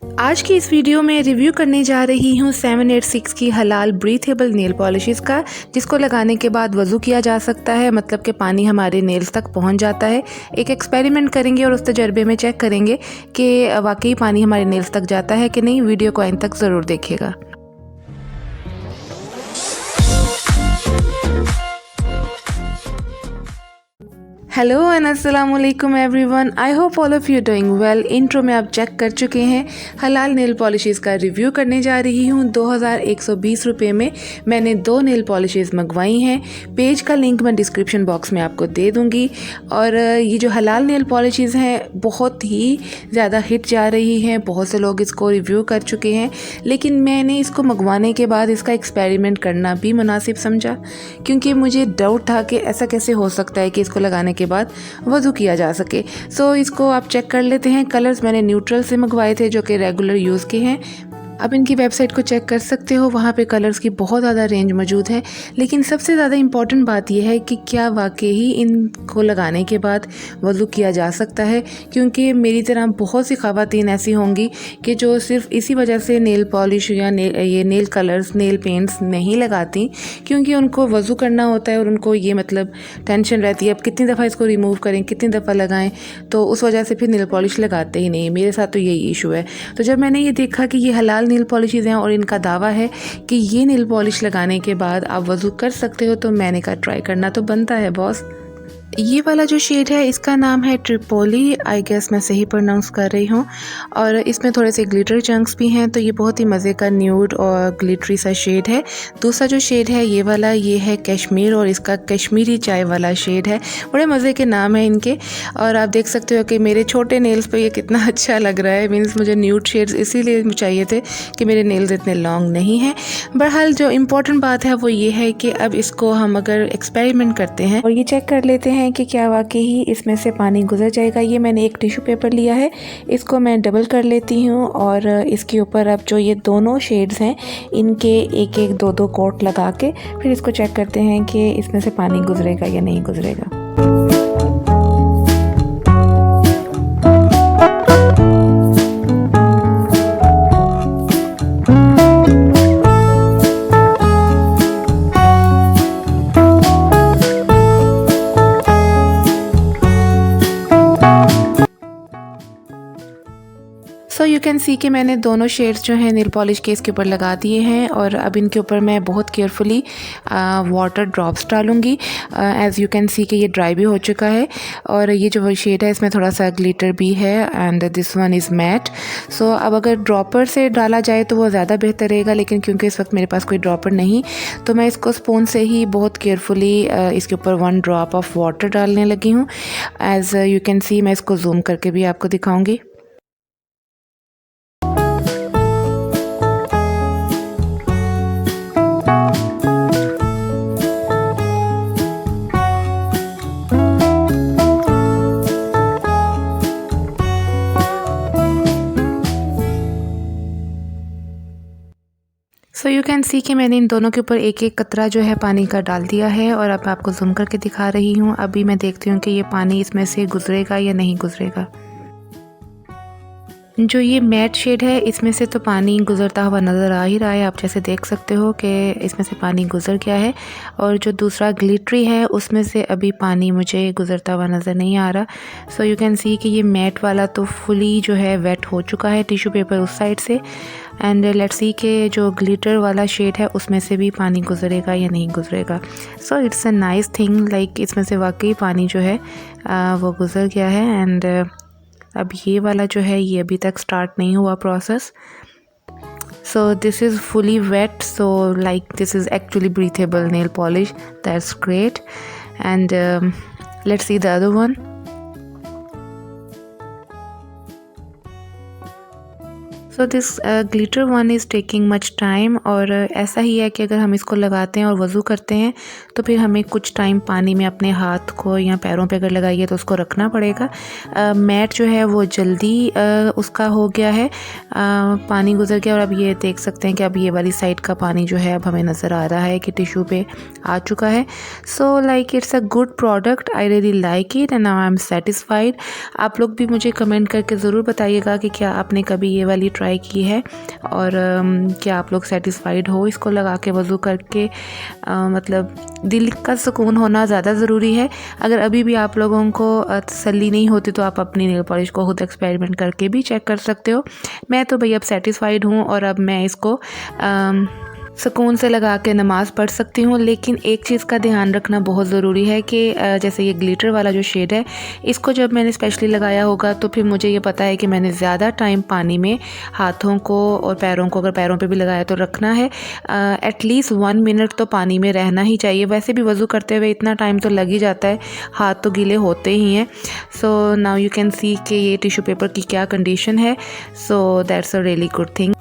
आज की इस वीडियो में रिव्यू करने जा रही हूँ 786 की हलाल ब्रीथेबल नेल पॉलिशेस का, जिसको लगाने के बाद वज़ू किया जा सकता है, मतलब कि पानी हमारे नेल्स तक पहुँच जाता है। एक एक्सपेरिमेंट करेंगे और उस तजर्बे में चेक करेंगे कि वाकई पानी हमारे नेल्स तक जाता है कि नहीं। वीडियो को एंड तक ज़रूर देखिएगा। हेलो एंड अस्सलाम वालेकुम everyone, I hope all of you doing well. Intro में आप चेक कर चुके हैं। हलाल नेल पॉलिशेस का रिव्यू करने जा रही हूँ। 2120 रुपये में मैंने 2 नेल पॉलिशेस मंगवाई हैं। पेज का लिंक मैं डिस्क्रिप्शन बॉक्स में आपको दे दूँगी। और ये जो हलाल नेल पॉलिशेस हैं बहुत ही ज़्यादा हिट जा रही हैं, बहुत से लोग इसको रिव्यू कर चुके हैं, लेकिन मैंने इसको मंगवाने के बाद इसका एक्सपेरिमेंट करना भी मुनासिब समझा, क्योंकि मुझे डाउट था कि ऐसा कैसे हो सकता है कि इसको लगाने के बाद वज़ू किया जा सके। सो इसको आप चेक कर लेते हैं। कलर्स मैंने न्यूट्रल से मंगवाए थे जो कि रेगुलर यूज़ के हैं। अब इनकी वेबसाइट को चेक कर सकते हो, वहाँ पे कलर्स की बहुत ज़्यादा रेंज मौजूद है। लेकिन सबसे ज़्यादा इम्पॉर्टेंट बात यह है कि क्या वाकई ही इनको लगाने के बाद वज़ू किया जा सकता है, क्योंकि मेरी तरह बहुत सी ख़वातीन ऐसी होंगी कि जो सिर्फ इसी वजह से नेल पॉलिश या ये नेल कलर्स, नेल पेंट्स नहीं लगाती, क्योंकि उनको वज़ू करना होता है और उनको ये मतलब टेंशन रहती है अब कितनी दफ़ा इसको रिमूव करें, कितनी दफ़ा लगाएं, तो उस वजह से फिर नेल पॉलिश लगाते ही नहीं। मेरे साथ तो यही इशू है। तो जब मैंने ये देखा कि ये हलाल नेल पॉलिशेस हैं और इनका दावा है कि ये नेल पॉलिश लगाने के बाद आप वज़ू कर सकते हो, तो मैंने कहा ट्राई करना तो बनता है बॉस। ये वाला जो शेड है इसका नाम है ट्रिपोली, आई गेस मैं सही प्रोनाउंस कर रही हूँ। और इसमें थोड़े से ग्लिटर चंक्स भी हैं, तो ये बहुत ही मज़े का न्यूड और ग्लिटरी सा शेड है। दूसरा जो शेड है ये वाला, ये है कश्मीर, और इसका कश्मीरी चाय वाला शेड है। बड़े मज़े के नाम हैं इनके। और आप देख सकते हो कि मेरे छोटे नेल्स पे ये कितना अच्छा लग रहा है। मीन्स मुझे न्यूड शेड्स इसीलिए चाहिए थे कि मेरे नेल्स इतने लॉन्ग नहीं हैं। बहरहाल जो इम्पोर्टेंट बात है वो ये है कि अब इसको हम अगर एक्सपेरिमेंट करते हैं और ये चेक कर लेते हैं कि क्या वाकई ही इसमें से पानी गुजर जाएगा। ये मैंने एक टिश्यू पेपर लिया है, इसको मैं डबल कर लेती हूँ और इसके ऊपर अब जो ये दोनों शेड्स हैं इनके एक एक दो दो कोट लगा के फिर इसको चेक करते हैं कि इसमें से पानी गुजरेगा या नहीं गुजरेगा। सो यू कैन सी कि मैंने दोनों शेड्स जो हैं नेल पॉलिश के इसके ऊपर लगा दिए हैं, और अब इनके ऊपर मैं बहुत केयरफुली वाटर ड्रॉप्स डालूँगी। एज़ यू कैन सी कि ये ड्राई भी हो चुका है, और ये जो शेड है इसमें थोड़ा सा ग्लिटर भी है, and this one is matte. So अब अगर ड्रॉपर से डाला जाए तो वो ज़्यादा बेहतर रहेगा, लेकिन क्योंकि इस वक्त मेरे पास कोई ड्रॉपर नहीं, तो मैं इसको स्पून से ही बहुत केयरफुली इसके ऊपर 1 ड्रॉप ऑफ वाटर डालने लगी हूँ। एज़ यू कैन सी, मैं इसको जूम करके भी आपको दिखाऊँगी। सो यू कैन सी कि मैंने इन दोनों के ऊपर एक एक कतरा जो है पानी का डाल दिया है, और अब आपको जूम करके दिखा रही हूँ। अभी मैं देखती हूँ कि ये पानी इसमें से गुजरेगा या नहीं गुजरेगा। जो ये मैट शेड है इसमें से तो पानी गुज़रता हुआ नज़र आ ही रहा है, आप जैसे देख सकते हो कि इसमें से पानी गुज़र गया है। और जो दूसरा ग्लिटरी है उसमें से अभी पानी मुझे गुज़रता हुआ नज़र नहीं आ रहा। सो यू कैन सी कि ये मैट वाला तो फुली जो है वेट हो चुका है, टिश्यू पेपर उस साइड से। एंड लेट्स सी कि जो ग्लिटर वाला शेड है उसमें से भी पानी गुज़रेगा या नहीं गुज़रेगा। So it's a nice thing, like इसमें से वाकई पानी जो है वो गुज़र गया है। एंड अब ये वाला जो है ये अभी तक स्टार्ट नहीं हुआ process. So this is fully wet, so like this is actually breathable nail polish, that's great. And let's see the other one. So this glitter one is taking much time, और ऐसा ही है कि अगर हम इसको लगाते हैं और वज़ू करते हैं तो फिर हमें कुछ टाइम पानी में अपने हाथ को या पैरों पे अगर लगाइए तो उसको रखना पड़ेगा। मैट जो है वो जल्दी उसका हो गया है, पानी गुजर गया। और अब ये देख सकते हैं कि अब ये वाली साइड का पानी जो है अब हमें नज़र आ रहा है कि टिश्यू पे आ चुका है। So like it's a good product, I really like it and now I am satisfied. आप लोग भी मुझे कमेंट करके ज़रूर बताइएगा कि क्या आपने कभी ये वाली ट्राई की है और क्या आप लोग सेटिस्फाइड हो इसको लगा के वज़ू करके। मतलब दिल का सुकून होना ज़्यादा ज़रूरी है। अगर अभी भी आप लोगों को तसल्ली नहीं होती तो आप अपनी नेल पॉलिश को खुद एक्सपेरिमेंट करके भी चेक कर सकते हो। मैं तो भई अब सेटिस्फाइड हूँ और अब मैं इसको सुकून से लगा के नमाज़ पढ़ सकती हूँ। लेकिन एक चीज़ का ध्यान रखना बहुत ज़रूरी है कि जैसे ये ग्लिटर वाला जो शेड है, इसको जब मैंने स्पेशली लगाया होगा तो फिर मुझे ये पता है कि मैंने ज़्यादा टाइम पानी में हाथों को और पैरों को, अगर पैरों पे भी लगाया तो रखना है। एटलीस्ट 1 मिनट तो पानी में रहना ही चाहिए। वैसे भी वज़ू करते हुए इतना टाइम तो लग ही जाता है, हाथ तो गीले होते ही हैं। So now you can see कि ये टिश्यू पेपर की क्या कंडीशन है। So that's a really good thing.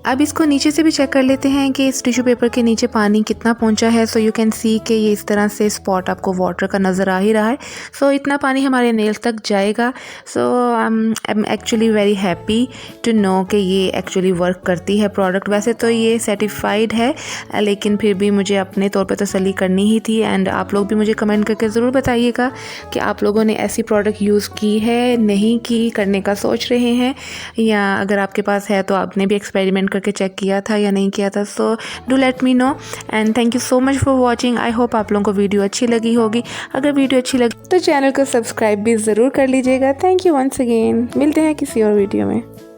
अब इसको नीचे से भी चेक कर लेते हैं कि इस टिश्यू पेपर के नीचे पानी कितना पहुंचा है। सो यू कैन सी कि ये इस तरह से स्पॉट आपको वाटर का नज़र आ ही रहा है। सो इतना पानी हमारे नेल्स तक जाएगा। So I am actually very happy to know कि ये एक्चुअली वर्क करती है प्रोडक्ट। वैसे तो ये सर्टिफाइड है लेकिन फिर भी मुझे अपने तौर पर तसल्ली करनी ही थी। एंड आप लोग भी मुझे कमेंट करके ज़रूर बताइएगा कि आप लोगों ने ऐसी प्रोडक्ट यूज़ की है, नहीं की, करने का सोच रहे हैं, या अगर आपके पास है तो आपने भी एक्सपेरिमेंट करके चेक किया था या नहीं किया था। So do let me know and thank you so much for watching. I hope आप लोगों को वीडियो अच्छी लगी होगी। अगर वीडियो अच्छी लगी तो चैनल को सब्सक्राइब भी ज़रूर कर लीजिएगा। Thank you once again. मिलते हैं किसी और वीडियो में।